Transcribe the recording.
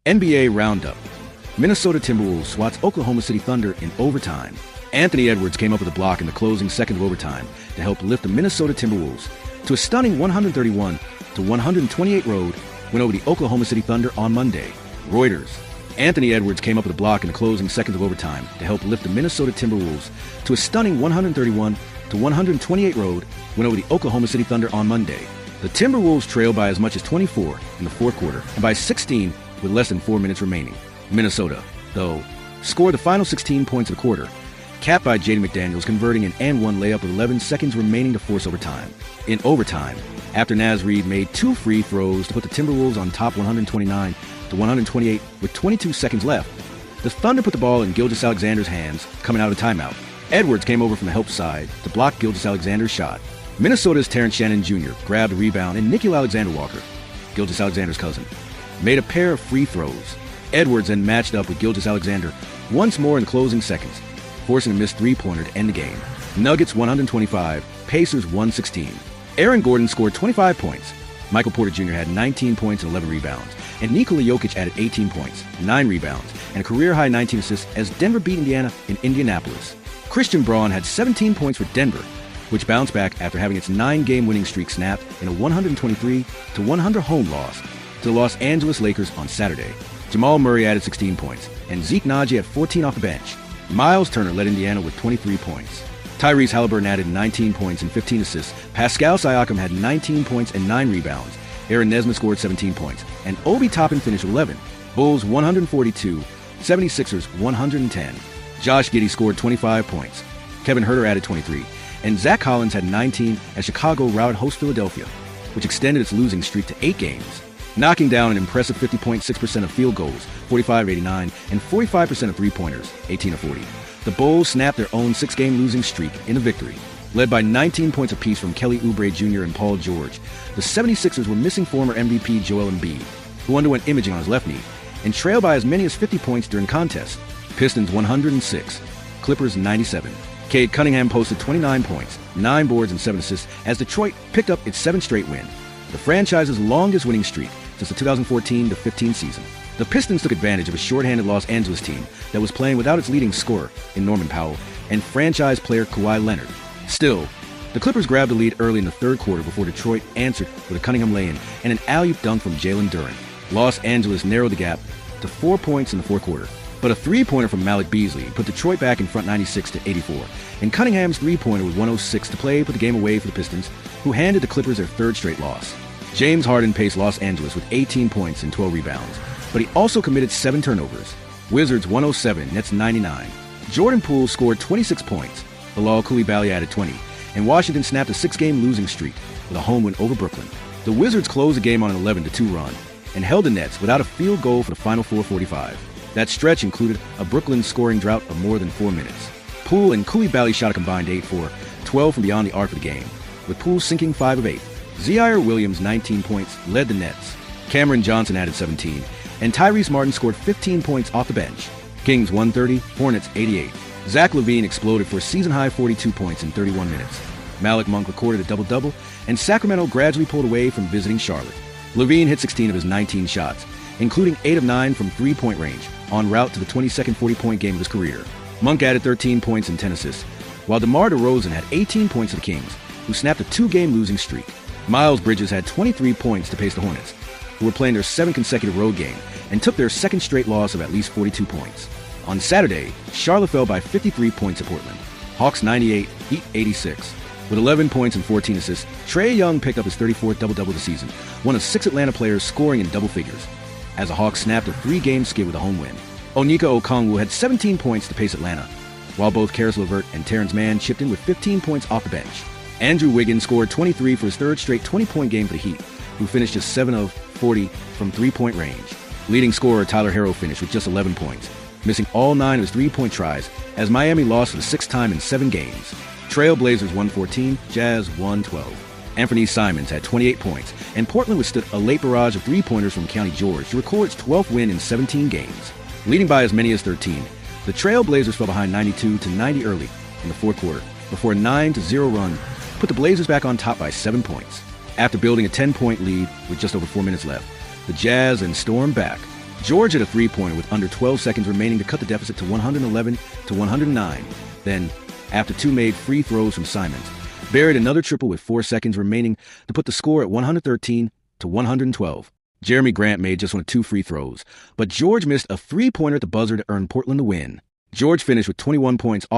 NBA Roundup. Minnesota Timberwolves swats Oklahoma City Thunder in overtime. Anthony Edwards came up with a block in the closing second of overtime to help lift the Minnesota Timberwolves to a stunning 131-128 road win over the Oklahoma City Thunder on Monday. Reuters. Anthony Edwards came up with a block in the closing seconds of overtime to help lift the Minnesota Timberwolves to a stunning 131-128 road win over the Oklahoma City Thunder on Monday. The Timberwolves trailed by as much as 24 in the fourth quarter and by 16 with less than 4 minutes remaining. Minnesota, though, scored the final 16 points of the quarter, capped by Jaden McDaniels converting an and-one layup with 11 seconds remaining to force overtime. In overtime, after Naz Reid made 2 free throws to put the Timberwolves on top 129-128 with 22 seconds left, the Thunder put the ball in Gilgeous-Alexander's hands coming out of timeout. Edwards came over from the help side to block Gilgeous-Alexander's shot. Minnesota's Terrence Shannon Jr. grabbed a rebound, and Nickeil Alexander-Walker, Gilgeous-Alexander's cousin, made a pair of free throws. Edwards then matched up with Gilgeous-Alexander once more in the closing seconds, forcing a missed three-pointer to end the game. Nuggets 125, Pacers 116. Aaron Gordon scored 25 points. Michael Porter Jr. had 19 points and 11 rebounds, and Nikola Jokic added 18 points, 9 rebounds, and a career-high 19 assists as Denver beat Indiana in Indianapolis. Christian Braun had 17 points for Denver, which bounced back after having its 9-game winning streak snapped in a 123-100 home loss to the Los Angeles Lakers on Saturday. Jamal Murray added 16 points, and Zeke Naji had 14 off the bench. Miles Turner led Indiana with 23 points. Tyrese Halliburton added 19 points and 15 assists. Pascal Siakam had 19 points and 9 rebounds. Aaron Nesmith scored 17 points, and Obi Toppin finished with 11. Bulls 142, 76ers 110. Josh Giddey scored 25 points. Kevin Huerter added 23, and Zach Collins had 19 as Chicago routed host Philadelphia, which extended its losing streak to 8 games, knocking down an impressive 50.6% of field goals, 45-89, and 45% of three-pointers, 18-40. The Bulls snapped their own 6-game losing streak in a victory. Led by 19 points apiece from Kelly Oubre Jr. and Paul George, the 76ers were missing former MVP Joel Embiid, who underwent imaging on his left knee, and trailed by as many as 50 points during the contest. Pistons 106, Clippers 97. Cade Cunningham posted 29 points, 9 boards, and 7 assists as Detroit picked up its 7th straight win, the franchise's longest winning streak since the 2014-15 season. The Pistons took advantage of a shorthanded Los Angeles team that was playing without its leading scorer in Norman Powell and franchise player Kawhi Leonard. Still, the Clippers grabbed the lead early in the third quarter before Detroit answered with a Cunningham lay-in and an alley-oop dunk from Jalen Duren. Los Angeles narrowed the gap to 4 points in the fourth quarter, but a three-pointer from Malik Beasley put Detroit back in front 96-84, and Cunningham's three-pointer with 106 to play put the game away for the Pistons, who handed the Clippers their 3rd straight loss. James Harden paced Los Angeles with 18 points and 12 rebounds, but he also committed 7 turnovers. Wizards 107, Nets 99. Jordan Poole scored 26 points. Bilal Coulibaly added 20, and Washington snapped a 6-game losing streak with a home win over Brooklyn. The Wizards closed the game on an 11-2 run and held the Nets without a field goal for the final 4:45. That stretch included a Brooklyn scoring drought of more than 4 minutes. Poole and Coulibaly shot a combined 8 for 12 from beyond the arc of the game, with Poole sinking 5 of 8. Zaire Williams, 19 points, led the Nets. Cameron Johnson added 17, and Tyrese Martin scored 15 points off the bench. Kings 130, Hornets 88. Zach LaVine exploded for a season-high 42 points in 31 minutes. Malik Monk recorded a double-double, and Sacramento gradually pulled away from visiting Charlotte. LaVine hit 16 of his 19 shots, including 8 of 9 from three-point range, en route to the 22nd 40-point game of his career. Monk added 13 points and 10 assists, while DeMar DeRozan had 18 points for the Kings, who snapped a 2-game losing streak. Miles Bridges had 23 points to pace the Hornets, who were playing their 7th consecutive road game and took their 2nd straight loss of at least 42 points. On Saturday, Charlotte fell by 53 points to Portland. Hawks 98, Heat 86. With 11 points and 14 assists, Trae Young picked up his 34th double-double of the season, one of 6 Atlanta players scoring in double figures, as the Hawks snapped a 3-game skid with a home win. Onyeka Okongwu had 17 points to pace Atlanta, while both Karis LeVert and Terrence Mann chipped in with 15 points off the bench. Andrew Wiggins scored 23 for his 3rd straight 20-point game for the Heat, who finished just 7 of 40 from three-point range. Leading scorer Tyler Herro finished with just 11 points, missing all 9 of his 3-point tries as Miami lost for the 6th time in 7 games. Trail Blazers 114, Jazz 112. Anthony Simons had 28 points, and Portland withstood a late barrage of three-pointers from County George to record its 12th win in 17 games. Leading by as many as 13, the Trail Blazers fell behind 92-90 early in the fourth quarter, before a 9-0 run put the Blazers back on top by 7 points. After building a 10-point lead with just over 4 minutes left, the Jazz then stormed back, George hit a three-pointer with under 12 seconds remaining to cut the deficit to 111 to 109. Then, after two made free throws from Simons, buried another triple with 4 seconds remaining to put the score at 113 to 112. Jeremy Grant made just one of 2 free throws, but George missed a three-pointer at the buzzer to earn Portland the win. George finished with 21 points off